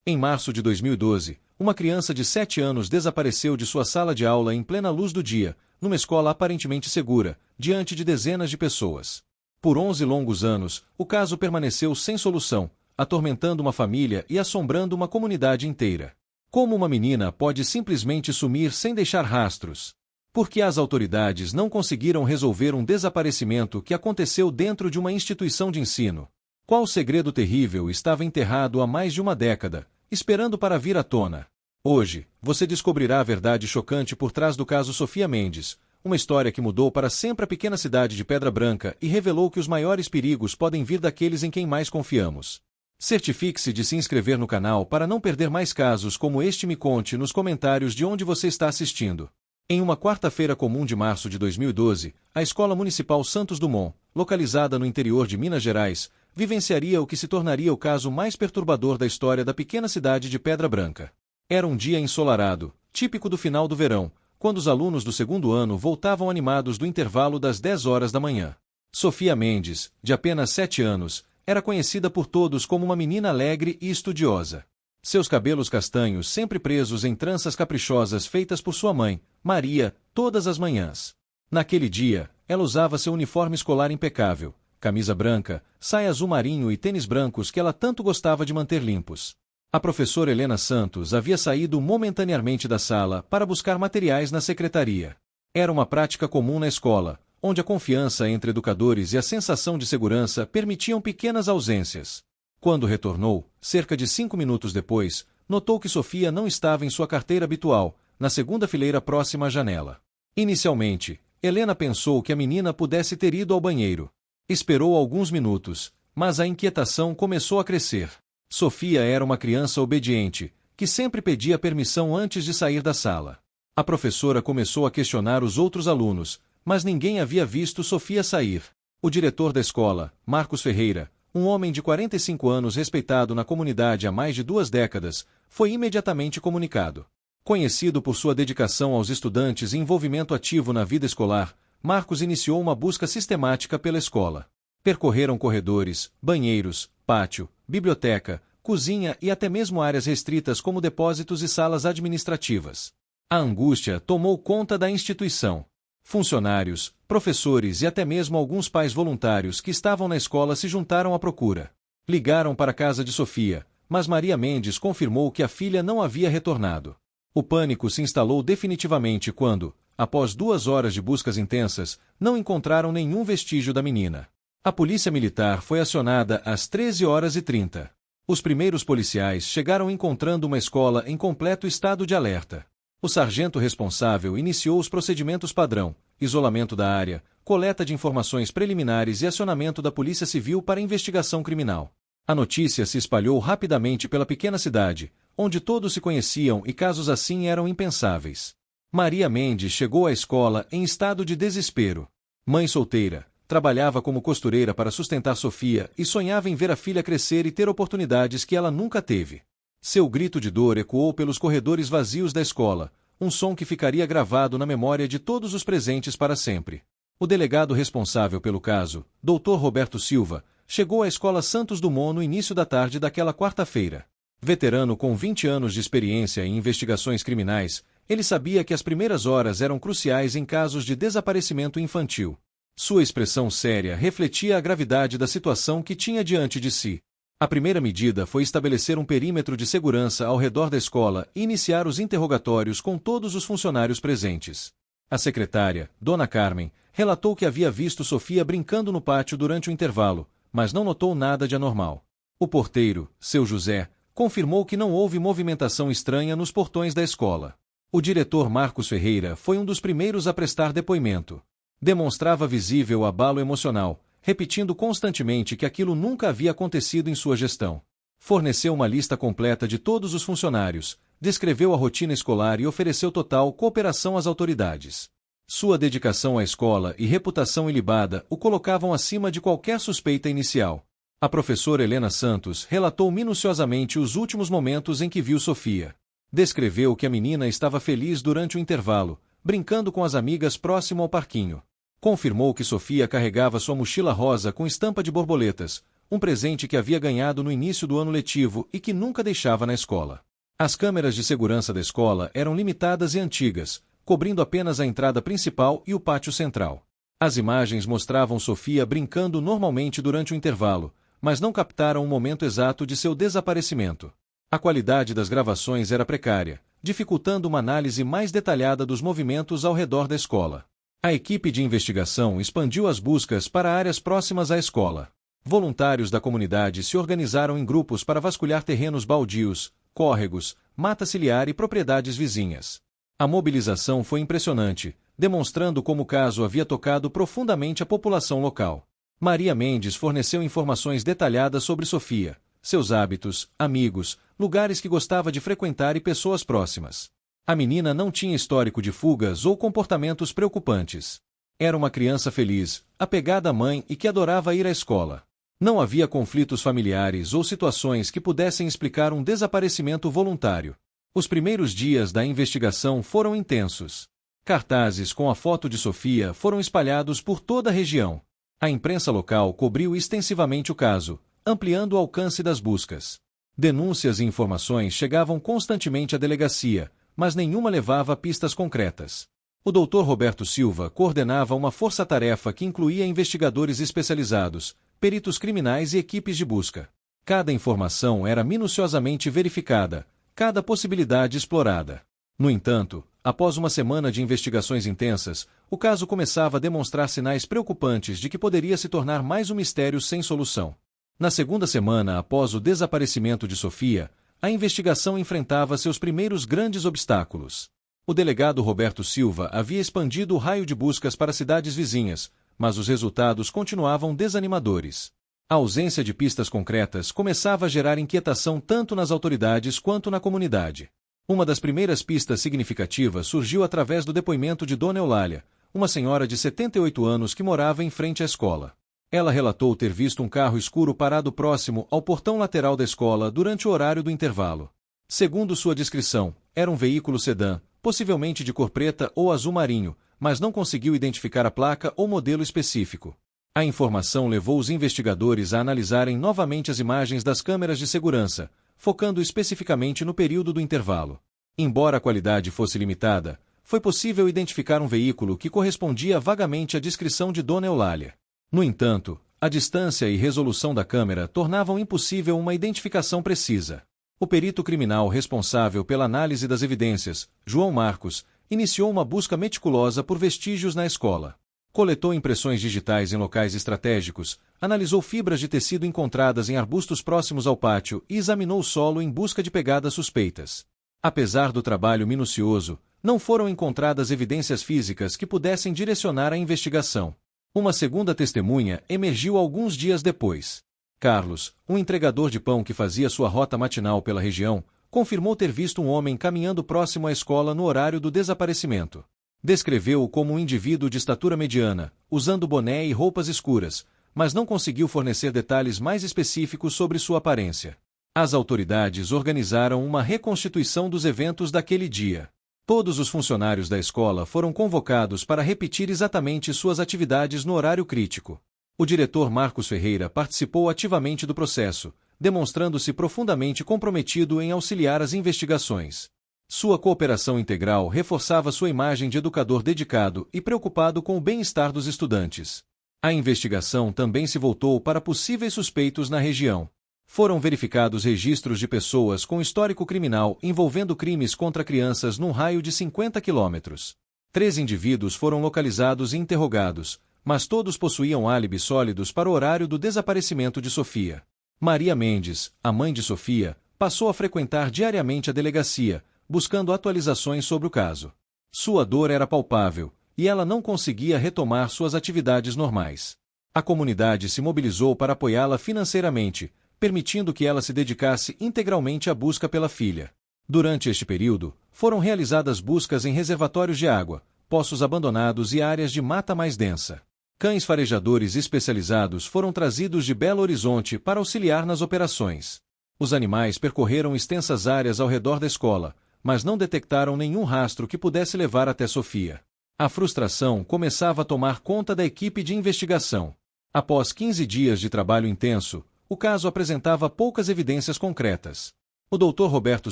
Em março de 2012, uma criança de 7 anos desapareceu de sua sala de aula em plena luz do dia, numa escola aparentemente segura, diante de dezenas de pessoas. Por 11 longos anos, o caso permaneceu sem solução, atormentando uma família e assombrando uma comunidade inteira. Como uma menina pode simplesmente sumir sem deixar rastros? Por que as autoridades não conseguiram resolver um desaparecimento que aconteceu dentro de uma instituição de ensino? Qual segredo terrível estava enterrado há mais de uma década, esperando para vir à tona? Hoje, você descobrirá a verdade chocante por trás do caso Sofia Mendes, uma história que mudou para sempre a pequena cidade de Pedra Branca e revelou que os maiores perigos podem vir daqueles em quem mais confiamos. Certifique-se de se inscrever no canal para não perder mais casos como este. Me conte nos comentários de onde você está assistindo. Em uma quarta-feira comum de março de 2012, a Escola Municipal Santos Dumont, localizada no interior de Minas Gerais, vivenciaria o que se tornaria o caso mais perturbador da história da pequena cidade de Pedra Branca. Era um dia ensolarado, típico do final do verão, quando os alunos do segundo ano voltavam animados do intervalo das 10 horas da manhã. Sofia Mendes, de apenas 7 anos, era conhecida por todos como uma menina alegre e estudiosa. Seus cabelos castanhos sempre presos em tranças caprichosas feitas por sua mãe, Maria, todas as manhãs. Naquele dia, ela usava seu uniforme escolar impecável, camisa branca, saia azul marinho e tênis brancos que ela tanto gostava de manter limpos. A professora Helena Santos havia saído momentaneamente da sala para buscar materiais na secretaria. Era uma prática comum na escola, onde a confiança entre educadores e a sensação de segurança permitiam pequenas ausências. Quando retornou, cerca de 5 minutos depois, notou que Sofia não estava em sua carteira habitual, na segunda fileira próxima à janela. Inicialmente, Helena pensou que a menina pudesse ter ido ao banheiro. Esperou alguns minutos, mas a inquietação começou a crescer. Sofia era uma criança obediente, que sempre pedia permissão antes de sair da sala. A professora começou a questionar os outros alunos, mas ninguém havia visto Sofia sair. O diretor da escola, Marcos Ferreira, um homem de 45 anos respeitado na comunidade há mais de 2 décadas, foi imediatamente comunicado. Conhecido por sua dedicação aos estudantes e envolvimento ativo na vida escolar, Marcos iniciou uma busca sistemática pela escola. Percorreram corredores, banheiros, pátio, biblioteca, cozinha e até mesmo áreas restritas como depósitos e salas administrativas. A angústia tomou conta da instituição. Funcionários, professores e até mesmo alguns pais voluntários que estavam na escola se juntaram à procura. Ligaram para a casa de Sofia, mas Maria Mendes confirmou que a filha não havia retornado. O pânico se instalou definitivamente quando, após 2 horas de buscas intensas, não encontraram nenhum vestígio da menina. A polícia militar foi acionada às 13h30. Os primeiros policiais chegaram encontrando uma escola em completo estado de alerta. O sargento responsável iniciou os procedimentos padrão, isolamento da área, coleta de informações preliminares e acionamento da Polícia Civil para investigação criminal. A notícia se espalhou rapidamente pela pequena cidade, onde todos se conheciam e casos assim eram impensáveis. Maria Mendes chegou à escola em estado de desespero. Mãe solteira, trabalhava como costureira para sustentar Sofia e sonhava em ver a filha crescer e ter oportunidades que ela nunca teve. Seu grito de dor ecoou pelos corredores vazios da escola, um som que ficaria gravado na memória de todos os presentes para sempre. O delegado responsável pelo caso, Dr. Roberto Silva, chegou à Escola Santos Dumont no início da tarde daquela quarta-feira. Veterano com 20 anos de experiência em investigações criminais, ele sabia que as primeiras horas eram cruciais em casos de desaparecimento infantil. Sua expressão séria refletia a gravidade da situação que tinha diante de si. A primeira medida foi estabelecer um perímetro de segurança ao redor da escola e iniciar os interrogatórios com todos os funcionários presentes. A secretária, Dona Carmen, relatou que havia visto Sofia brincando no pátio durante o intervalo, mas não notou nada de anormal. O porteiro, seu José, confirmou que não houve movimentação estranha nos portões da escola. O diretor Marcos Ferreira foi um dos primeiros a prestar depoimento. Demonstrava visível abalo emocional, repetindo constantemente que aquilo nunca havia acontecido em sua gestão. Forneceu uma lista completa de todos os funcionários, descreveu a rotina escolar e ofereceu total cooperação às autoridades. Sua dedicação à escola e reputação ilibada o colocavam acima de qualquer suspeita inicial. A professora Helena Santos relatou minuciosamente os últimos momentos em que viu Sofia. Descreveu que a menina estava feliz durante o intervalo, brincando com as amigas próximo ao parquinho. Confirmou que Sofia carregava sua mochila rosa com estampa de borboletas, um presente que havia ganhado no início do ano letivo e que nunca deixava na escola. As câmeras de segurança da escola eram limitadas e antigas, cobrindo apenas a entrada principal e o pátio central. As imagens mostravam Sofia brincando normalmente durante o intervalo, mas não captaram o momento exato de seu desaparecimento. A qualidade das gravações era precária, dificultando uma análise mais detalhada dos movimentos ao redor da escola. A equipe de investigação expandiu as buscas para áreas próximas à escola. Voluntários da comunidade se organizaram em grupos para vasculhar terrenos baldios, córregos, mata ciliar e propriedades vizinhas. A mobilização foi impressionante, demonstrando como o caso havia tocado profundamente a população local. Maria Mendes forneceu informações detalhadas sobre Sofia, seus hábitos, amigos, lugares que gostava de frequentar e pessoas próximas. A menina não tinha histórico de fugas ou comportamentos preocupantes. Era uma criança feliz, apegada à mãe e que adorava ir à escola. Não havia conflitos familiares ou situações que pudessem explicar um desaparecimento voluntário. Os primeiros dias da investigação foram intensos. Cartazes com a foto de Sofia foram espalhados por toda a região. A imprensa local cobriu extensivamente o caso, ampliando o alcance das buscas. Denúncias e informações chegavam constantemente à delegacia, mas nenhuma levava a pistas concretas. O Dr. Roberto Silva coordenava uma força-tarefa que incluía investigadores especializados, peritos criminais e equipes de busca. Cada informação era minuciosamente verificada, cada possibilidade explorada. No entanto, após uma semana de investigações intensas, o caso começava a demonstrar sinais preocupantes de que poderia se tornar mais um mistério sem solução. Na segunda semana após o desaparecimento de Sofia, a investigação enfrentava seus primeiros grandes obstáculos. O delegado Roberto Silva havia expandido o raio de buscas para cidades vizinhas, mas os resultados continuavam desanimadores. A ausência de pistas concretas começava a gerar inquietação tanto nas autoridades quanto na comunidade. Uma das primeiras pistas significativas surgiu através do depoimento de Dona Eulália, uma senhora de 78 anos que morava em frente à escola. Ela relatou ter visto um carro escuro parado próximo ao portão lateral da escola durante o horário do intervalo. Segundo sua descrição, era um veículo sedã, possivelmente de cor preta ou azul marinho, mas não conseguiu identificar a placa ou modelo específico. A informação levou os investigadores a analisarem novamente as imagens das câmeras de segurança, focando especificamente no período do intervalo. Embora a qualidade fosse limitada, foi possível identificar um veículo que correspondia vagamente à descrição de Dona Eulália. No entanto, a distância e resolução da câmera tornavam impossível uma identificação precisa. O perito criminal responsável pela análise das evidências, João Marcos, iniciou uma busca meticulosa por vestígios na escola. Coletou impressões digitais em locais estratégicos, analisou fibras de tecido encontradas em arbustos próximos ao pátio e examinou o solo em busca de pegadas suspeitas. Apesar do trabalho minucioso, não foram encontradas evidências físicas que pudessem direcionar a investigação. Uma segunda testemunha emergiu alguns dias depois. Carlos, um entregador de pão que fazia sua rota matinal pela região, confirmou ter visto um homem caminhando próximo à escola no horário do desaparecimento. Descreveu-o como um indivíduo de estatura mediana, usando boné e roupas escuras, mas não conseguiu fornecer detalhes mais específicos sobre sua aparência. As autoridades organizaram uma reconstituição dos eventos daquele dia. Todos os funcionários da escola foram convocados para repetir exatamente suas atividades no horário crítico. O diretor Marcos Ferreira participou ativamente do processo, demonstrando-se profundamente comprometido em auxiliar as investigações. Sua cooperação integral reforçava sua imagem de educador dedicado e preocupado com o bem-estar dos estudantes. A investigação também se voltou para possíveis suspeitos na região. Foram verificados registros de pessoas com histórico criminal envolvendo crimes contra crianças num raio de 50 quilômetros. 3 indivíduos foram localizados e interrogados, mas todos possuíam álibis sólidos para o horário do desaparecimento de Sofia. Maria Mendes, a mãe de Sofia, passou a frequentar diariamente a delegacia, buscando atualizações sobre o caso. Sua dor era palpável, e ela não conseguia retomar suas atividades normais. A comunidade se mobilizou para apoiá-la financeiramente, permitindo que ela se dedicasse integralmente à busca pela filha. Durante este período, foram realizadas buscas em reservatórios de água, poços abandonados e áreas de mata mais densa. Cães farejadores especializados foram trazidos de Belo Horizonte para auxiliar nas operações. Os animais percorreram extensas áreas ao redor da escola, mas não detectaram nenhum rastro que pudesse levar até Sofia. A frustração começava a tomar conta da equipe de investigação. Após 15 dias de trabalho intenso, o caso apresentava poucas evidências concretas. O Dr. Roberto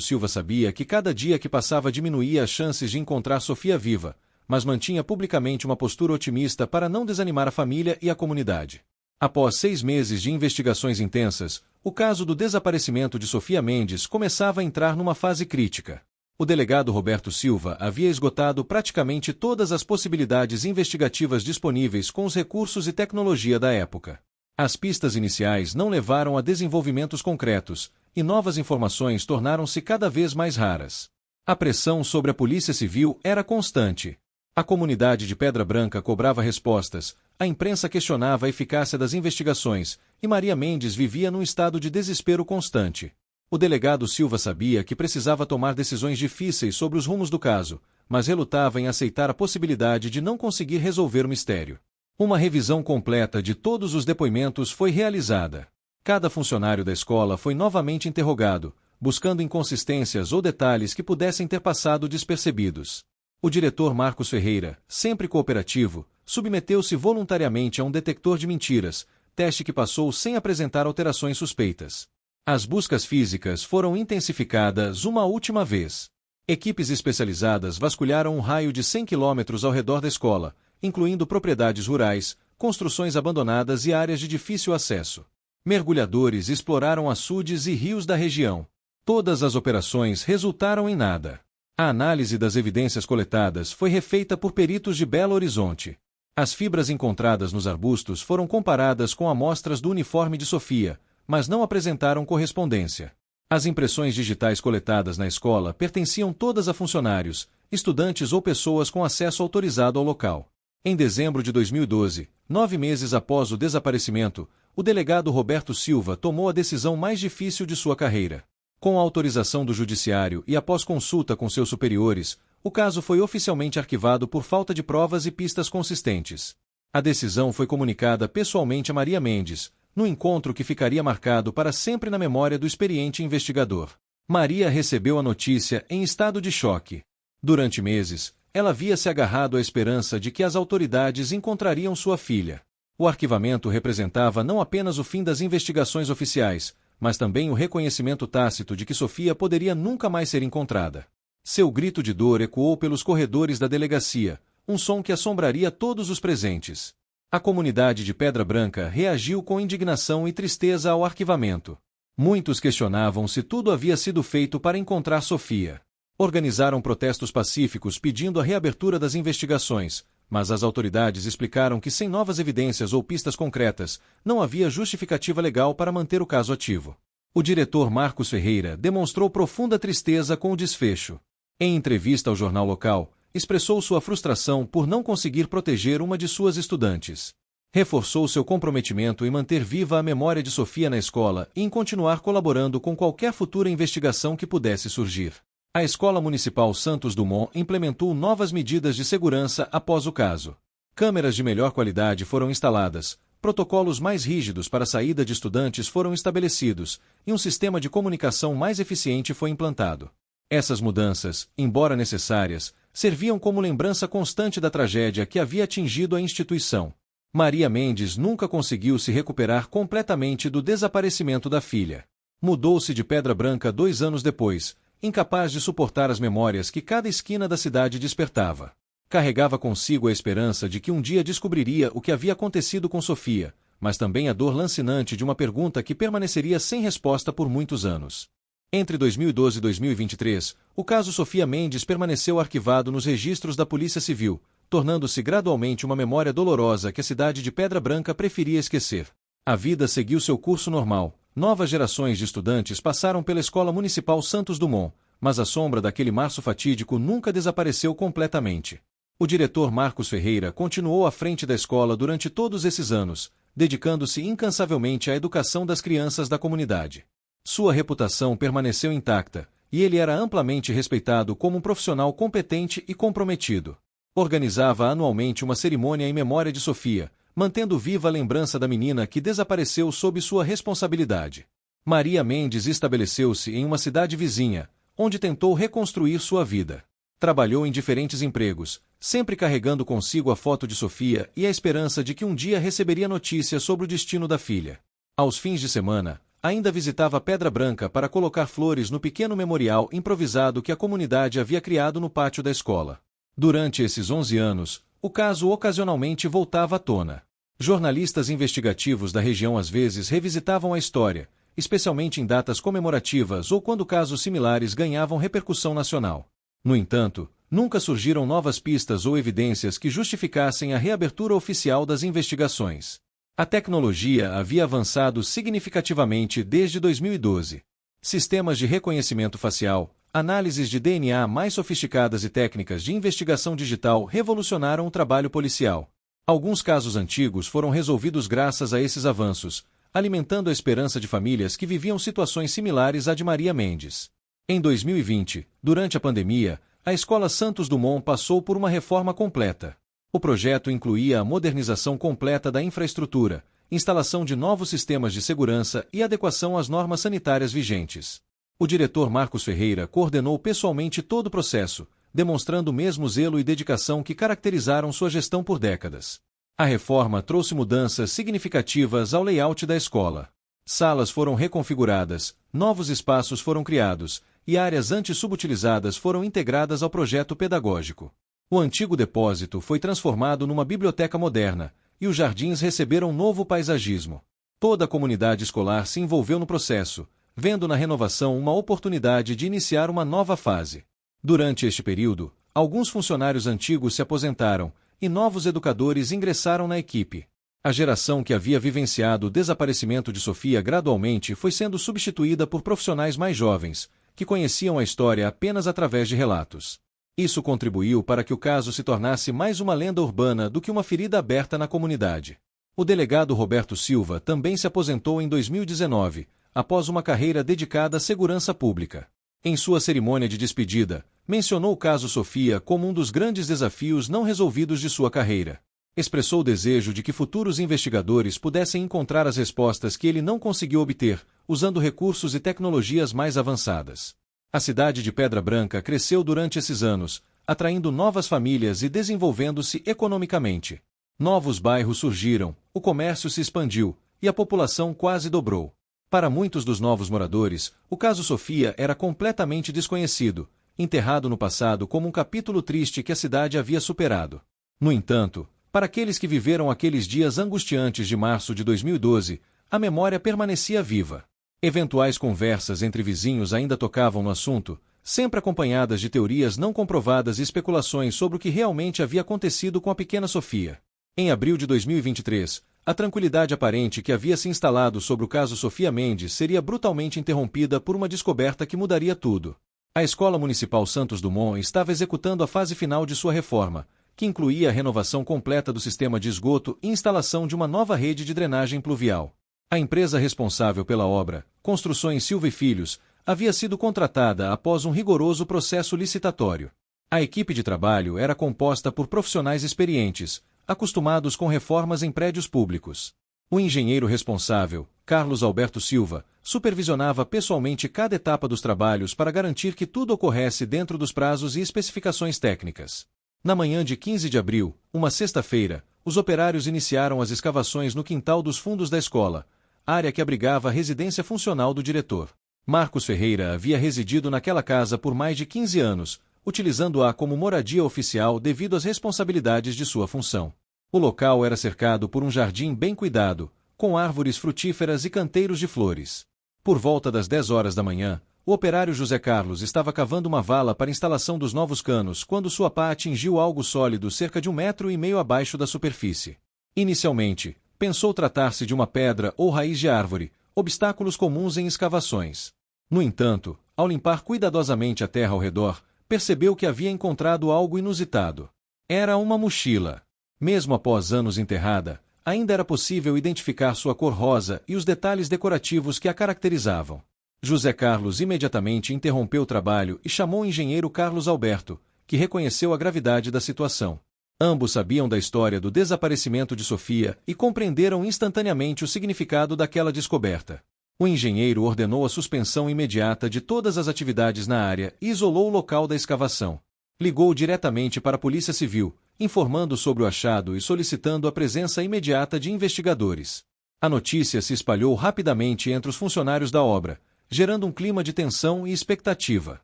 Silva sabia que cada dia que passava diminuía as chances de encontrar Sofia viva, mas mantinha publicamente uma postura otimista para não desanimar a família e a comunidade. Após 6 meses de investigações intensas, o caso do desaparecimento de Sofia Mendes começava a entrar numa fase crítica. O delegado Roberto Silva havia esgotado praticamente todas as possibilidades investigativas disponíveis com os recursos e tecnologia da época. As pistas iniciais não levaram a desenvolvimentos concretos, e novas informações tornaram-se cada vez mais raras. A pressão sobre a Polícia Civil era constante. A comunidade de Pedra Branca cobrava respostas, a imprensa questionava a eficácia das investigações, e Maria Mendes vivia num estado de desespero constante. O delegado Silva sabia que precisava tomar decisões difíceis sobre os rumos do caso, mas relutava em aceitar a possibilidade de não conseguir resolver o mistério. Uma revisão completa de todos os depoimentos foi realizada. Cada funcionário da escola foi novamente interrogado, buscando inconsistências ou detalhes que pudessem ter passado despercebidos. O diretor Marcos Ferreira, sempre cooperativo, submeteu-se voluntariamente a um detector de mentiras, teste que passou sem apresentar alterações suspeitas. As buscas físicas foram intensificadas uma última vez. Equipes especializadas vasculharam um raio de 100 quilômetros ao redor da escola, incluindo propriedades rurais, construções abandonadas e áreas de difícil acesso. Mergulhadores exploraram açudes e rios da região. Todas as operações resultaram em nada. A análise das evidências coletadas foi refeita por peritos de Belo Horizonte. As fibras encontradas nos arbustos foram comparadas com amostras do uniforme de Sofia, mas não apresentaram correspondência. As impressões digitais coletadas na escola pertenciam todas a funcionários, estudantes ou pessoas com acesso autorizado ao local. Em dezembro de 2012, 9 meses após o desaparecimento, o delegado Roberto Silva tomou a decisão mais difícil de sua carreira. Com a autorização do judiciário e após consulta com seus superiores, o caso foi oficialmente arquivado por falta de provas e pistas consistentes. A decisão foi comunicada pessoalmente a Maria Mendes, no encontro que ficaria marcado para sempre na memória do experiente investigador. Maria recebeu a notícia em estado de choque. Durante meses, ela havia se agarrado à esperança de que as autoridades encontrariam sua filha. O arquivamento representava não apenas o fim das investigações oficiais, mas também o reconhecimento tácito de que Sofia poderia nunca mais ser encontrada. Seu grito de dor ecoou pelos corredores da delegacia, um som que assombraria todos os presentes. A comunidade de Pedra Branca reagiu com indignação e tristeza ao arquivamento. Muitos questionavam se tudo havia sido feito para encontrar Sofia. Organizaram protestos pacíficos pedindo a reabertura das investigações, mas as autoridades explicaram que sem novas evidências ou pistas concretas, não havia justificativa legal para manter o caso ativo. O diretor Marcos Ferreira demonstrou profunda tristeza com o desfecho. Em entrevista ao jornal local, expressou sua frustração por não conseguir proteger uma de suas estudantes. Reforçou seu comprometimento em manter viva a memória de Sofia na escola e em continuar colaborando com qualquer futura investigação que pudesse surgir. A Escola Municipal Santos Dumont implementou novas medidas de segurança após o caso. Câmeras de melhor qualidade foram instaladas, protocolos mais rígidos para a saída de estudantes foram estabelecidos, e um sistema de comunicação mais eficiente foi implantado. Essas mudanças, embora necessárias, serviam como lembrança constante da tragédia que havia atingido a instituição. Maria Mendes nunca conseguiu se recuperar completamente do desaparecimento da filha. Mudou-se de Pedra Branca 2 anos depois, incapaz de suportar as memórias que cada esquina da cidade despertava. Carregava consigo a esperança de que um dia descobriria o que havia acontecido com Sofia, mas também a dor lancinante de uma pergunta que permaneceria sem resposta por muitos anos. Entre 2012 e 2023, o caso Sofia Mendes permaneceu arquivado nos registros da Polícia Civil, tornando-se gradualmente uma memória dolorosa que a cidade de Pedra Branca preferia esquecer. A vida seguiu seu curso normal. Novas gerações de estudantes passaram pela Escola Municipal Santos Dumont, mas a sombra daquele março fatídico nunca desapareceu completamente. O diretor Marcos Ferreira continuou à frente da escola durante todos esses anos, dedicando-se incansavelmente à educação das crianças da comunidade. Sua reputação permaneceu intacta, e ele era amplamente respeitado como um profissional competente e comprometido. Organizava anualmente uma cerimônia em memória de Sofia, mantendo viva a lembrança da menina que desapareceu sob sua responsabilidade. Maria Mendes estabeleceu-se em uma cidade vizinha, onde tentou reconstruir sua vida. Trabalhou em diferentes empregos, sempre carregando consigo a foto de Sofia e a esperança de que um dia receberia notícia sobre o destino da filha. Aos fins de semana, ainda visitava Pedra Branca para colocar flores no pequeno memorial improvisado que a comunidade havia criado no pátio da escola. Durante esses 11 anos, o caso ocasionalmente voltava à tona. Jornalistas investigativos da região às vezes revisitavam a história, especialmente em datas comemorativas ou quando casos similares ganhavam repercussão nacional. No entanto, nunca surgiram novas pistas ou evidências que justificassem a reabertura oficial das investigações. A tecnologia havia avançado significativamente desde 2012. Sistemas de reconhecimento facial, análises de DNA mais sofisticadas e técnicas de investigação digital revolucionaram o trabalho policial. Alguns casos antigos foram resolvidos graças a esses avanços, alimentando a esperança de famílias que viviam situações similares à de Maria Mendes. Em 2020, durante a pandemia, a Escola Santos Dumont passou por uma reforma completa. O projeto incluía a modernização completa da infraestrutura, instalação de novos sistemas de segurança e adequação às normas sanitárias vigentes. O diretor Marcos Ferreira coordenou pessoalmente todo o processo, demonstrando o mesmo zelo e dedicação que caracterizaram sua gestão por décadas. A reforma trouxe mudanças significativas ao layout da escola. Salas foram reconfiguradas, novos espaços foram criados, e áreas antes subutilizadas foram integradas ao projeto pedagógico. O antigo depósito foi transformado numa biblioteca moderna, e os jardins receberam um novo paisagismo. Toda a comunidade escolar se envolveu no processo, vendo na renovação uma oportunidade de iniciar uma nova fase. Durante este período, alguns funcionários antigos se aposentaram, e novos educadores ingressaram na equipe. A geração que havia vivenciado o desaparecimento de Sofia gradualmente foi sendo substituída por profissionais mais jovens, que conheciam a história apenas através de relatos. Isso contribuiu para que o caso se tornasse mais uma lenda urbana do que uma ferida aberta na comunidade. O delegado Roberto Silva também se aposentou em 2019, após uma carreira dedicada à segurança pública. Em sua cerimônia de despedida, mencionou o caso Sofia como um dos grandes desafios não resolvidos de sua carreira. Expressou o desejo de que futuros investigadores pudessem encontrar as respostas que ele não conseguiu obter, usando recursos e tecnologias mais avançadas. A cidade de Pedra Branca cresceu durante esses anos, atraindo novas famílias e desenvolvendo-se economicamente. Novos bairros surgiram, o comércio se expandiu, e a população quase dobrou. Para muitos dos novos moradores, o caso Sofia era completamente desconhecido, enterrado no passado como um capítulo triste que a cidade havia superado. No entanto, para aqueles que viveram aqueles dias angustiantes de março de 2012, a memória permanecia viva. Eventuais conversas entre vizinhos ainda tocavam no assunto, sempre acompanhadas de teorias não comprovadas e especulações sobre o que realmente havia acontecido com a pequena Sofia. Em abril de 2023, a tranquilidade aparente que havia se instalado sobre o caso Sofia Mendes seria brutalmente interrompida por uma descoberta que mudaria tudo. A Escola Municipal Santos Dumont estava executando a fase final de sua reforma, que incluía a renovação completa do sistema de esgoto e instalação de uma nova rede de drenagem pluvial. A empresa responsável pela obra, Construções Silva e Filhos, havia sido contratada após um rigoroso processo licitatório. A equipe de trabalho era composta por profissionais experientes, acostumados com reformas em prédios públicos. O engenheiro responsável, Carlos Alberto Silva, supervisionava pessoalmente cada etapa dos trabalhos para garantir que tudo ocorresse dentro dos prazos e especificações técnicas. Na manhã de 15 de abril, uma sexta-feira, os operários iniciaram as escavações no quintal dos fundos da escola, área que abrigava a residência funcional do diretor. Marcos Ferreira havia residido naquela casa por mais de 15 anos, utilizando-a como moradia oficial devido às responsabilidades de sua função. O local era cercado por um jardim bem cuidado, com árvores frutíferas e canteiros de flores. Por volta das 10 horas da manhã, o operário José Carlos estava cavando uma vala para a instalação dos novos canos quando sua pá atingiu algo sólido cerca de 1,5 metro abaixo da superfície. Inicialmente, pensou tratar-se de uma pedra ou raiz de árvore, obstáculos comuns em escavações. No entanto, ao limpar cuidadosamente a terra ao redor, percebeu que havia encontrado algo inusitado. Era uma mochila. Mesmo após anos enterrada, ainda era possível identificar sua cor rosa e os detalhes decorativos que a caracterizavam. José Carlos imediatamente interrompeu o trabalho e chamou o engenheiro Carlos Alberto, que reconheceu a gravidade da situação. Ambos sabiam da história do desaparecimento de Sofia e compreenderam instantaneamente o significado daquela descoberta. O engenheiro ordenou a suspensão imediata de todas as atividades na área e isolou o local da escavação. Ligou diretamente para a Polícia Civil, informando sobre o achado e solicitando a presença imediata de investigadores. A notícia se espalhou rapidamente entre os funcionários da obra, gerando um clima de tensão e expectativa.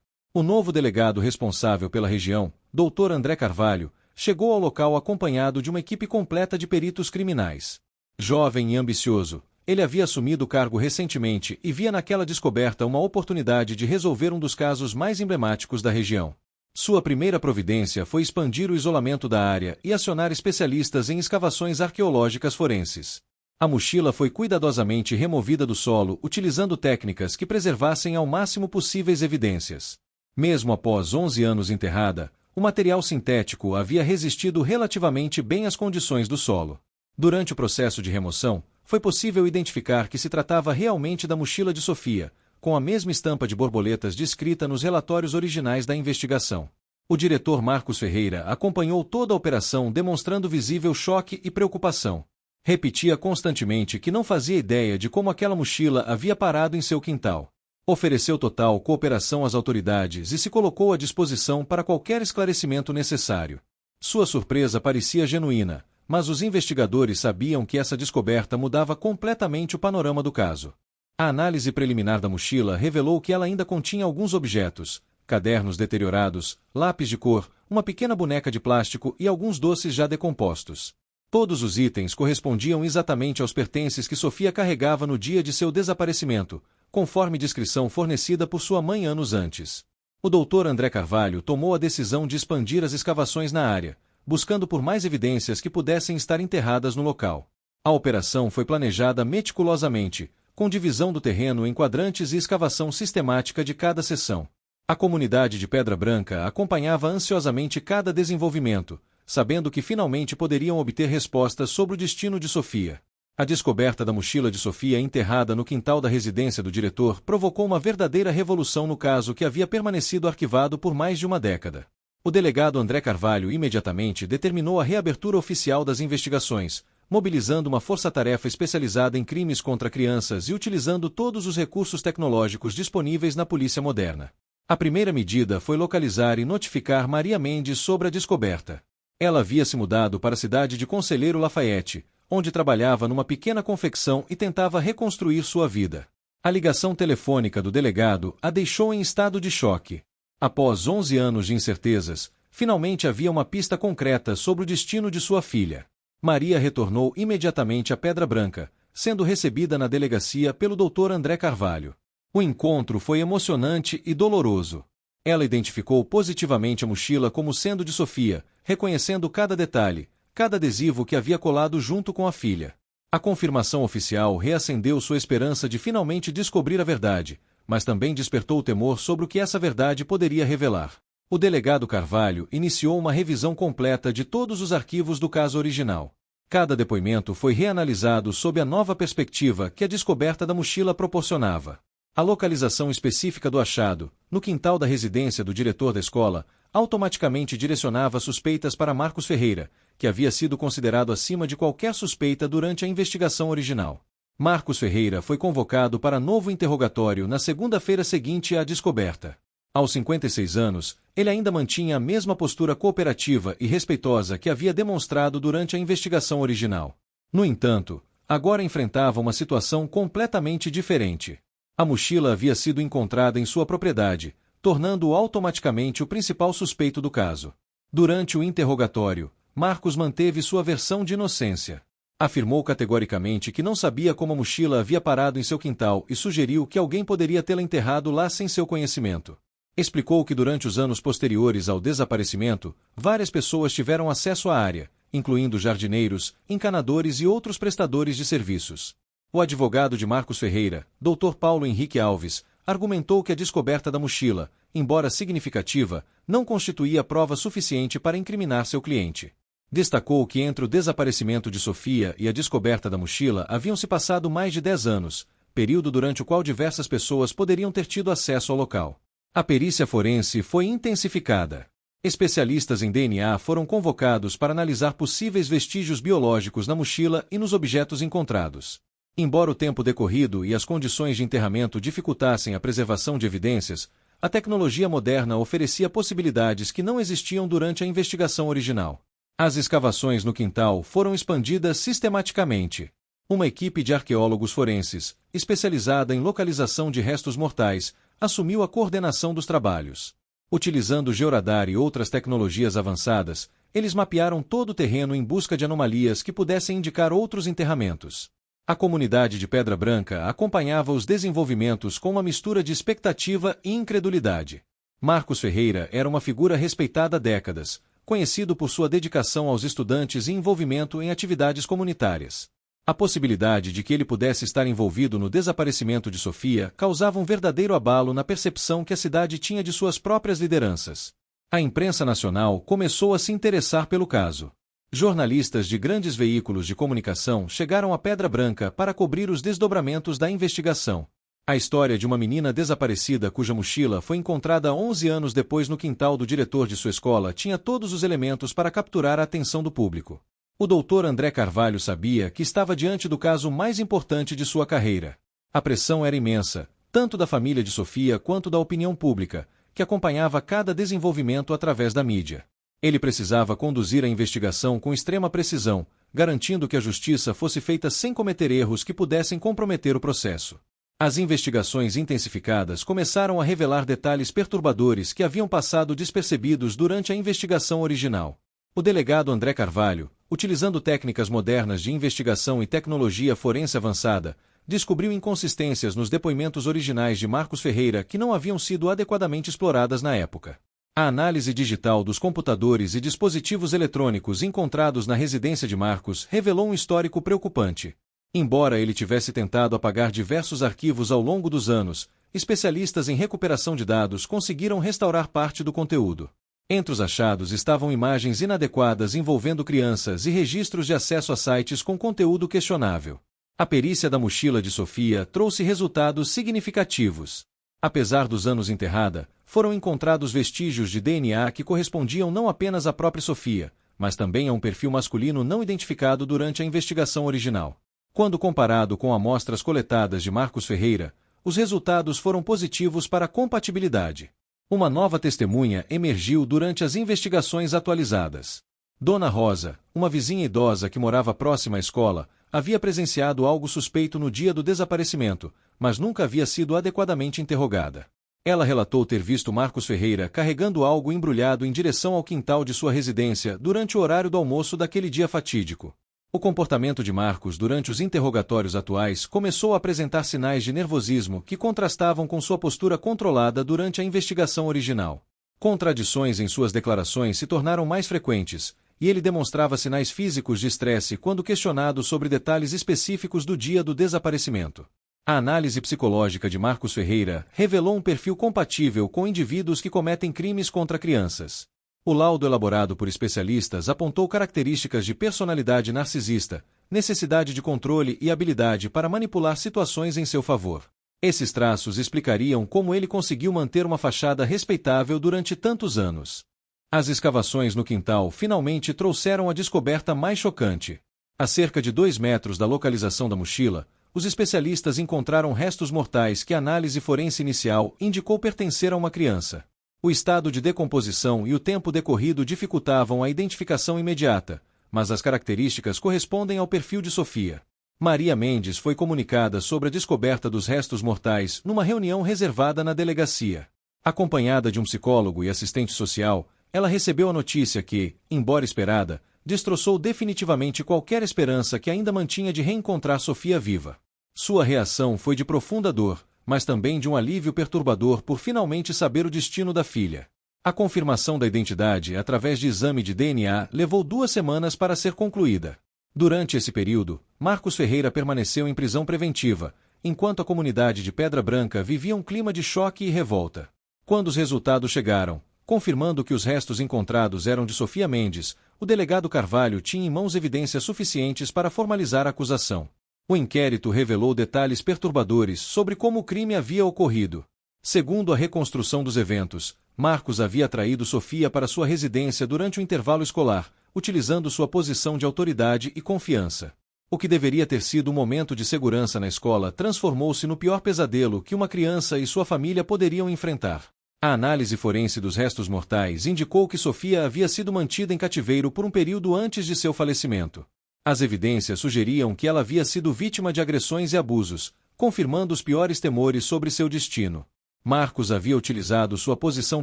O novo delegado responsável pela região, Dr. André Carvalho, chegou ao local acompanhado de uma equipe completa de peritos criminais. Jovem e ambicioso, ele havia assumido o cargo recentemente e via naquela descoberta uma oportunidade de resolver um dos casos mais emblemáticos da região. Sua primeira providência foi expandir o isolamento da área e acionar especialistas em escavações arqueológicas forenses. A mochila foi cuidadosamente removida do solo utilizando técnicas que preservassem ao máximo possíveis evidências. Mesmo após 11 anos enterrada, o material sintético havia resistido relativamente bem às condições do solo. Durante o processo de remoção, foi possível identificar que se tratava realmente da mochila de Sofia, com a mesma estampa de borboletas descrita nos relatórios originais da investigação. O diretor Marcos Ferreira acompanhou toda a operação demonstrando visível choque e preocupação. Repetia constantemente que não fazia ideia de como aquela mochila havia parado em seu quintal. Ofereceu total cooperação às autoridades e se colocou à disposição para qualquer esclarecimento necessário. Sua surpresa parecia genuína, mas os investigadores sabiam que essa descoberta mudava completamente o panorama do caso. A análise preliminar da mochila revelou que ela ainda continha alguns objetos, cadernos deteriorados, lápis de cor, uma pequena boneca de plástico e alguns doces já decompostos. Todos os itens correspondiam exatamente aos pertences que Sofia carregava no dia de seu desaparecimento, conforme descrição fornecida por sua mãe anos antes. O Dr. André Carvalho tomou a decisão de expandir as escavações na área, buscando por mais evidências que pudessem estar enterradas no local. A operação foi planejada meticulosamente, com divisão do terreno em quadrantes e escavação sistemática de cada seção. A comunidade de Pedra Branca acompanhava ansiosamente cada desenvolvimento, sabendo que finalmente poderiam obter respostas sobre o destino de Sofia. A descoberta da mochila de Sofia enterrada no quintal da residência do diretor provocou uma verdadeira revolução no caso que havia permanecido arquivado por mais de uma década. O delegado André Carvalho imediatamente determinou a reabertura oficial das investigações, mobilizando uma força-tarefa especializada em crimes contra crianças e utilizando todos os recursos tecnológicos disponíveis na polícia moderna. A primeira medida foi localizar e notificar Maria Mendes sobre a descoberta. Ela havia se mudado para a cidade de Conselheiro Lafayette, onde trabalhava numa pequena confecção e tentava reconstruir sua vida. A ligação telefônica do delegado a deixou em estado de choque. Após 11 anos de incertezas, finalmente havia uma pista concreta sobre o destino de sua filha. Maria retornou imediatamente a Pedra Branca, sendo recebida na delegacia pelo Dr. André Carvalho. O encontro foi emocionante e doloroso. Ela identificou positivamente a mochila como sendo de Sofia, reconhecendo cada detalhe, cada adesivo que havia colado junto com a filha. A confirmação oficial reacendeu sua esperança de finalmente descobrir a verdade, mas também despertou o temor sobre o que essa verdade poderia revelar. O delegado Carvalho iniciou uma revisão completa de todos os arquivos do caso original. Cada depoimento foi reanalisado sob a nova perspectiva que a descoberta da mochila proporcionava. A localização específica do achado, no quintal da residência do diretor da escola, automaticamente direcionava suspeitas para Marcos Ferreira, que havia sido considerado acima de qualquer suspeita durante a investigação original. Marcos Ferreira foi convocado para novo interrogatório na segunda-feira seguinte à descoberta. Aos 56 anos, ele ainda mantinha a mesma postura cooperativa e respeitosa que havia demonstrado durante a investigação original. No entanto, agora enfrentava uma situação completamente diferente. A mochila havia sido encontrada em sua propriedade, tornando-o automaticamente o principal suspeito do caso. Durante o interrogatório, Marcos manteve sua versão de inocência. Afirmou categoricamente que não sabia como a mochila havia parado em seu quintal e sugeriu que alguém poderia tê-la enterrado lá sem seu conhecimento. Explicou que durante os anos posteriores ao desaparecimento, várias pessoas tiveram acesso à área, incluindo jardineiros, encanadores e outros prestadores de serviços. O advogado de Marcos Ferreira, Dr. Paulo Henrique Alves, argumentou que a descoberta da mochila, embora significativa, não constituía prova suficiente para incriminar seu cliente. Destacou que entre o desaparecimento de Sofia e a descoberta da mochila haviam se passado mais de 10 anos, período durante o qual diversas pessoas poderiam ter tido acesso ao local. A perícia forense foi intensificada. Especialistas em DNA foram convocados para analisar possíveis vestígios biológicos na mochila e nos objetos encontrados. Embora o tempo decorrido e as condições de enterramento dificultassem a preservação de evidências, a tecnologia moderna oferecia possibilidades que não existiam durante a investigação original. As escavações no quintal foram expandidas sistematicamente. Uma equipe de arqueólogos forenses, especializada em localização de restos mortais, assumiu a coordenação dos trabalhos. Utilizando georadar e outras tecnologias avançadas, eles mapearam todo o terreno em busca de anomalias que pudessem indicar outros enterramentos. A comunidade de Pedra Branca acompanhava os desenvolvimentos com uma mistura de expectativa e incredulidade. Marcos Ferreira era uma figura respeitada há décadas, conhecido por sua dedicação aos estudantes e envolvimento em atividades comunitárias. A possibilidade de que ele pudesse estar envolvido no desaparecimento de Sofia causava um verdadeiro abalo na percepção que a cidade tinha de suas próprias lideranças. A imprensa nacional começou a se interessar pelo caso. Jornalistas de grandes veículos de comunicação chegaram a Pedra Branca para cobrir os desdobramentos da investigação. A história de uma menina desaparecida cuja mochila foi encontrada 11 anos depois no quintal do diretor de sua escola tinha todos os elementos para capturar a atenção do público. O doutor André Carvalho sabia que estava diante do caso mais importante de sua carreira. A pressão era imensa, tanto da família de Sofia quanto da opinião pública, que acompanhava cada desenvolvimento através da mídia. Ele precisava conduzir a investigação com extrema precisão, garantindo que a justiça fosse feita sem cometer erros que pudessem comprometer o processo. As investigações intensificadas começaram a revelar detalhes perturbadores que haviam passado despercebidos durante a investigação original. O delegado André Carvalho, utilizando técnicas modernas de investigação e tecnologia forense avançada, descobriu inconsistências nos depoimentos originais de Marcos Ferreira que não haviam sido adequadamente exploradas na época. A análise digital dos computadores e dispositivos eletrônicos encontrados na residência de Marcos revelou um histórico preocupante. Embora ele tivesse tentado apagar diversos arquivos ao longo dos anos, especialistas em recuperação de dados conseguiram restaurar parte do conteúdo. Entre os achados estavam imagens inadequadas envolvendo crianças e registros de acesso a sites com conteúdo questionável. A perícia da mochila de Sofia trouxe resultados significativos. Apesar dos anos enterrada, foram encontrados vestígios de DNA que correspondiam não apenas à própria Sofia, mas também a um perfil masculino não identificado durante a investigação original. Quando comparado com amostras coletadas de Marcos Ferreira, os resultados foram positivos para a compatibilidade. Uma nova testemunha emergiu durante as investigações atualizadas. Dona Rosa, uma vizinha idosa que morava próxima à escola, havia presenciado algo suspeito no dia do desaparecimento, mas nunca havia sido adequadamente interrogada. Ela relatou ter visto Marcos Ferreira carregando algo embrulhado em direção ao quintal de sua residência durante o horário do almoço daquele dia fatídico. O comportamento de Marcos durante os interrogatórios atuais começou a apresentar sinais de nervosismo que contrastavam com sua postura controlada durante a investigação original. Contradições em suas declarações se tornaram mais frequentes, e ele demonstrava sinais físicos de estresse quando questionado sobre detalhes específicos do dia do desaparecimento. A análise psicológica de Marcos Ferreira revelou um perfil compatível com indivíduos que cometem crimes contra crianças. O laudo elaborado por especialistas apontou características de personalidade narcisista, necessidade de controle e habilidade para manipular situações em seu favor. Esses traços explicariam como ele conseguiu manter uma fachada respeitável durante tantos anos. As escavações no quintal finalmente trouxeram a descoberta mais chocante. A cerca de 2 metros da localização da mochila, os especialistas encontraram restos mortais que a análise forense inicial indicou pertencer a uma criança. O estado de decomposição e o tempo decorrido dificultavam a identificação imediata, mas as características correspondem ao perfil de Sofia. Maria Mendes foi comunicada sobre a descoberta dos restos mortais numa reunião reservada na delegacia. Acompanhada de um psicólogo e assistente social, ela recebeu a notícia que, embora esperada, destroçou definitivamente qualquer esperança que ainda mantinha de reencontrar Sofia viva. Sua reação foi de profunda dor, mas também de um alívio perturbador por finalmente saber o destino da filha. A confirmação da identidade através de exame de DNA levou 2 semanas para ser concluída. Durante esse período, Marcos Ferreira permaneceu em prisão preventiva, enquanto a comunidade de Pedra Branca vivia um clima de choque e revolta. Quando os resultados chegaram, confirmando que os restos encontrados eram de Sofia Mendes, o delegado Carvalho tinha em mãos evidências suficientes para formalizar a acusação. O inquérito revelou detalhes perturbadores sobre como o crime havia ocorrido. Segundo a reconstrução dos eventos, Marcos havia traído Sofia para sua residência durante o intervalo escolar, utilizando sua posição de autoridade e confiança. O que deveria ter sido um momento de segurança na escola transformou-se no pior pesadelo que uma criança e sua família poderiam enfrentar. A análise forense dos restos mortais indicou que Sofia havia sido mantida em cativeiro por um período antes de seu falecimento. As evidências sugeriam que ela havia sido vítima de agressões e abusos, confirmando os piores temores sobre seu destino. Marcos havia utilizado sua posição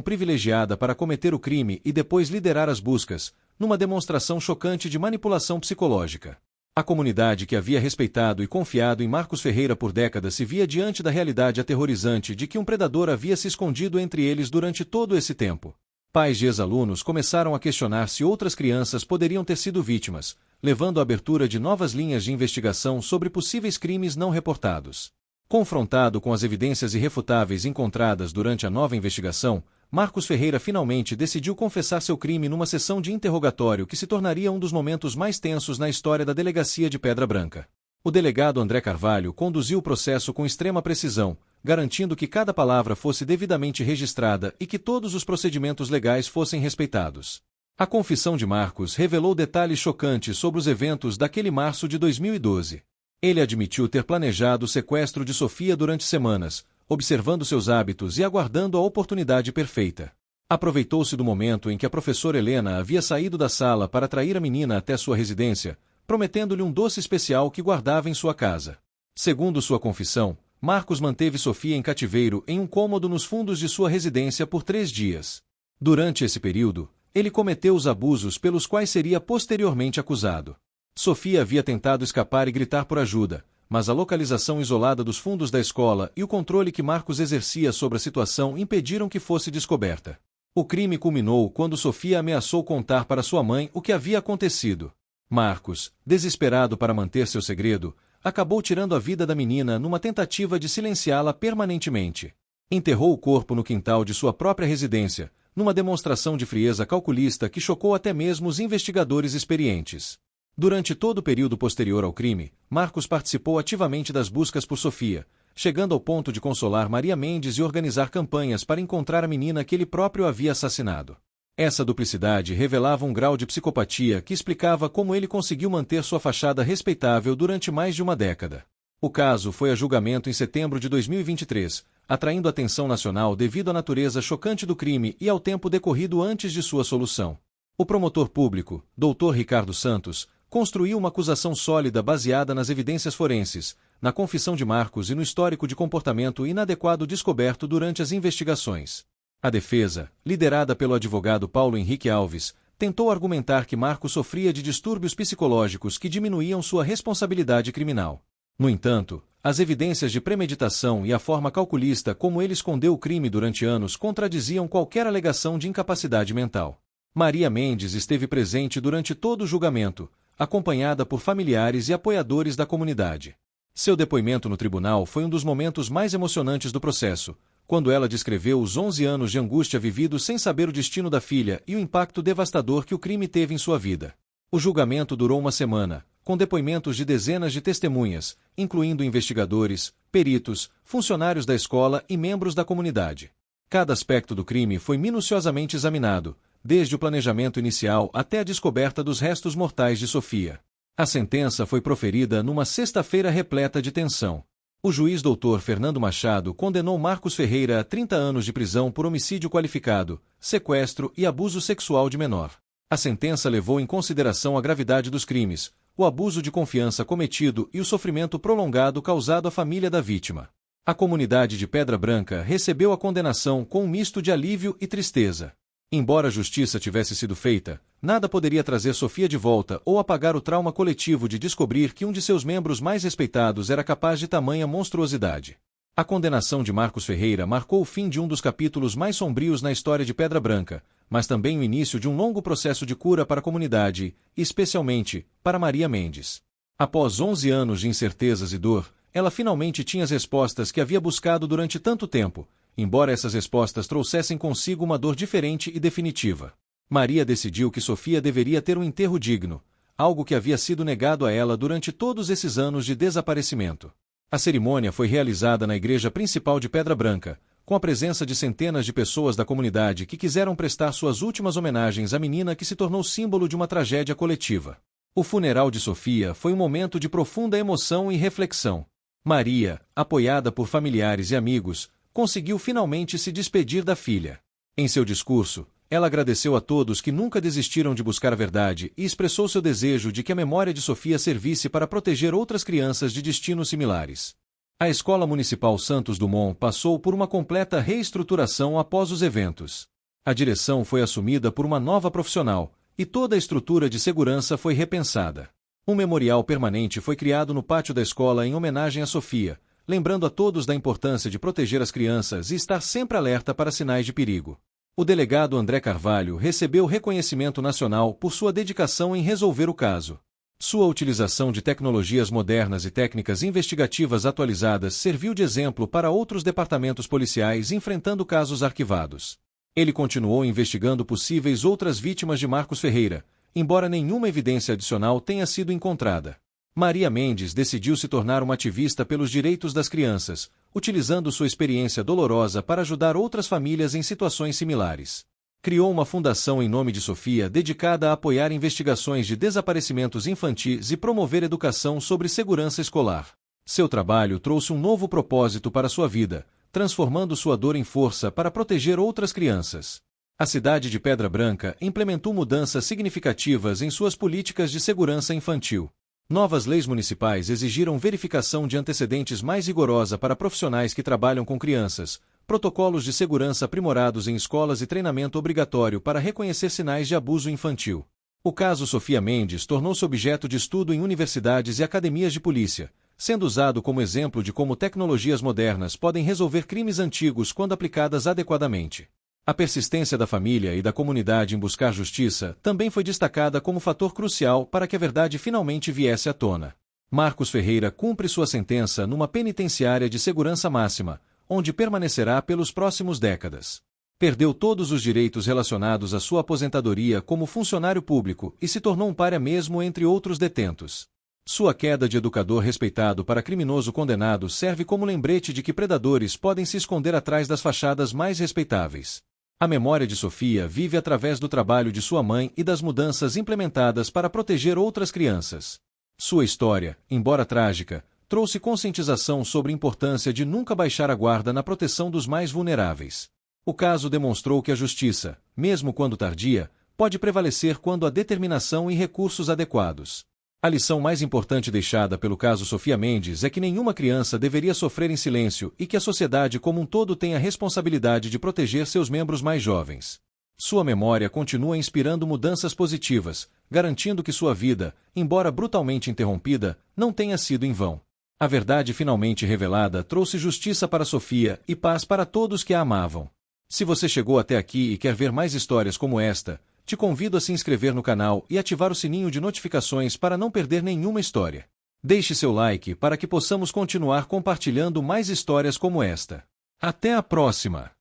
privilegiada para cometer o crime e depois liderar as buscas, numa demonstração chocante de manipulação psicológica. A comunidade que havia respeitado e confiado em Marcos Ferreira por décadas se via diante da realidade aterrorizante de que um predador havia se escondido entre eles durante todo esse tempo. Pais de ex-alunos começaram a questionar se outras crianças poderiam ter sido vítimas, levando à abertura de novas linhas de investigação sobre possíveis crimes não reportados. Confrontado com as evidências irrefutáveis encontradas durante a nova investigação, Marcos Ferreira finalmente decidiu confessar seu crime numa sessão de interrogatório que se tornaria um dos momentos mais tensos na história da delegacia de Pedra Branca. O delegado André Carvalho conduziu o processo com extrema precisão, garantindo que cada palavra fosse devidamente registrada e que todos os procedimentos legais fossem respeitados. A confissão de Marcos revelou detalhes chocantes sobre os eventos daquele março de 2012. Ele admitiu ter planejado o sequestro de Sofia durante semanas, observando seus hábitos e aguardando a oportunidade perfeita. Aproveitou-se do momento em que a professora Helena havia saído da sala para trair a menina até sua residência, prometendo-lhe um doce especial que guardava em sua casa. Segundo sua confissão, Marcos manteve Sofia em cativeiro em um cômodo nos fundos de sua residência por 3 dias. Durante esse período, ele cometeu os abusos pelos quais seria posteriormente acusado. Sofia havia tentado escapar e gritar por ajuda, mas a localização isolada dos fundos da escola e o controle que Marcos exercia sobre a situação impediram que fosse descoberta. O crime culminou quando Sofia ameaçou contar para sua mãe o que havia acontecido. Marcos, desesperado para manter seu segredo, acabou tirando a vida da menina numa tentativa de silenciá-la permanentemente. Enterrou o corpo no quintal de sua própria residência, numa demonstração de frieza calculista que chocou até mesmo os investigadores experientes. Durante todo o período posterior ao crime, Marcos participou ativamente das buscas por Sofia, chegando ao ponto de consolar Maria Mendes e organizar campanhas para encontrar a menina que ele próprio havia assassinado. Essa duplicidade revelava um grau de psicopatia que explicava como ele conseguiu manter sua fachada respeitável durante mais de uma década. O caso foi a julgamento em setembro de 2023, atraindo atenção nacional devido à natureza chocante do crime e ao tempo decorrido antes de sua solução. O promotor público, Dr. Ricardo Santos, construiu uma acusação sólida baseada nas evidências forenses, na confissão de Marcos e no histórico de comportamento inadequado descoberto durante as investigações. A defesa, liderada pelo advogado Paulo Henrique Alves, tentou argumentar que Marcos sofria de distúrbios psicológicos que diminuíam sua responsabilidade criminal. No entanto, as evidências de premeditação e a forma calculista como ele escondeu o crime durante anos contradiziam qualquer alegação de incapacidade mental. Maria Mendes esteve presente durante todo o julgamento, acompanhada por familiares e apoiadores da comunidade. Seu depoimento no tribunal foi um dos momentos mais emocionantes do processo, quando ela descreveu os 11 anos de angústia vividos sem saber o destino da filha e o impacto devastador que o crime teve em sua vida. O julgamento durou uma semana, com depoimentos de dezenas de testemunhas, incluindo investigadores, peritos, funcionários da escola e membros da comunidade. Cada aspecto do crime foi minuciosamente examinado, desde o planejamento inicial até a descoberta dos restos mortais de Sofia. A sentença foi proferida numa sexta-feira repleta de tensão. O juiz Dr. Fernando Machado condenou Marcos Ferreira a 30 anos de prisão por homicídio qualificado, sequestro e abuso sexual de menor. A sentença levou em consideração a gravidade dos crimes, o abuso de confiança cometido e o sofrimento prolongado causado à família da vítima. A comunidade de Pedra Branca recebeu a condenação com um misto de alívio e tristeza. Embora a justiça tivesse sido feita, nada poderia trazer Sofia de volta ou apagar o trauma coletivo de descobrir que um de seus membros mais respeitados era capaz de tamanha monstruosidade. A condenação de Marcos Ferreira marcou o fim de um dos capítulos mais sombrios na história de Pedra Branca, mas também o início de um longo processo de cura para a comunidade, e especialmente para Maria Mendes. Após 11 anos de incertezas e dor, ela finalmente tinha as respostas que havia buscado durante tanto tempo, embora essas respostas trouxessem consigo uma dor diferente e definitiva. Maria decidiu que Sofia deveria ter um enterro digno, algo que havia sido negado a ela durante todos esses anos de desaparecimento. A cerimônia foi realizada na igreja principal de Pedra Branca, com a presença de centenas de pessoas da comunidade que quiseram prestar suas últimas homenagens à menina que se tornou símbolo de uma tragédia coletiva. O funeral de Sofia foi um momento de profunda emoção e reflexão. Maria, apoiada por familiares e amigos, conseguiu finalmente se despedir da filha. Em seu discurso, Ela agradeceu a todos que nunca desistiram de buscar a verdade e expressou seu desejo de que a memória de Sofia servisse para proteger outras crianças de destinos similares. A Escola Municipal Santos Dumont passou por uma completa reestruturação após os eventos. A direção foi assumida por uma nova profissional, e toda a estrutura de segurança foi repensada. Um memorial permanente foi criado no pátio da escola em homenagem a Sofia, lembrando a todos da importância de proteger as crianças e estar sempre alerta para sinais de perigo. O delegado André Carvalho recebeu reconhecimento nacional por sua dedicação em resolver o caso. Sua utilização de tecnologias modernas e técnicas investigativas atualizadas serviu de exemplo para outros departamentos policiais enfrentando casos arquivados. Ele continuou investigando possíveis outras vítimas de Marcos Ferreira, embora nenhuma evidência adicional tenha sido encontrada. Maria Mendes decidiu se tornar uma ativista pelos direitos das crianças, utilizando sua experiência dolorosa para ajudar outras famílias em situações similares. Criou uma fundação em nome de Sofia dedicada a apoiar investigações de desaparecimentos infantis e promover educação sobre segurança escolar. Seu trabalho trouxe um novo propósito para sua vida, transformando sua dor em força para proteger outras crianças. A cidade de Pedra Branca implementou mudanças significativas em suas políticas de segurança infantil. Novas leis municipais exigiram verificação de antecedentes mais rigorosa para profissionais que trabalham com crianças, protocolos de segurança aprimorados em escolas e treinamento obrigatório para reconhecer sinais de abuso infantil. O caso Sofia Mendes tornou-se objeto de estudo em universidades e academias de polícia, sendo usado como exemplo de como tecnologias modernas podem resolver crimes antigos quando aplicadas adequadamente. A persistência da família e da comunidade em buscar justiça também foi destacada como fator crucial para que a verdade finalmente viesse à tona. Marcos Ferreira cumpre sua sentença numa penitenciária de segurança máxima, onde permanecerá pelos próximos décadas. Perdeu todos os direitos relacionados à sua aposentadoria como funcionário público e se tornou um pária mesmo entre outros detentos. Sua queda de educador respeitado para criminoso condenado serve como lembrete de que predadores podem se esconder atrás das fachadas mais respeitáveis. A memória de Sofia vive através do trabalho de sua mãe e das mudanças implementadas para proteger outras crianças. Sua história, embora trágica, trouxe conscientização sobre a importância de nunca baixar a guarda na proteção dos mais vulneráveis. O caso demonstrou que a justiça, mesmo quando tardia, pode prevalecer quando há determinação e recursos adequados. A lição mais importante deixada pelo caso Sofia Mendes é que nenhuma criança deveria sofrer em silêncio e que a sociedade como um todo tem a responsabilidade de proteger seus membros mais jovens. Sua memória continua inspirando mudanças positivas, garantindo que sua vida, embora brutalmente interrompida, não tenha sido em vão. A verdade finalmente revelada trouxe justiça para Sofia e paz para todos que a amavam. Se você chegou até aqui e quer ver mais histórias como esta, te convido a se inscrever no canal e ativar o sininho de notificações para não perder nenhuma história. Deixe seu like para que possamos continuar compartilhando mais histórias como esta. Até a próxima!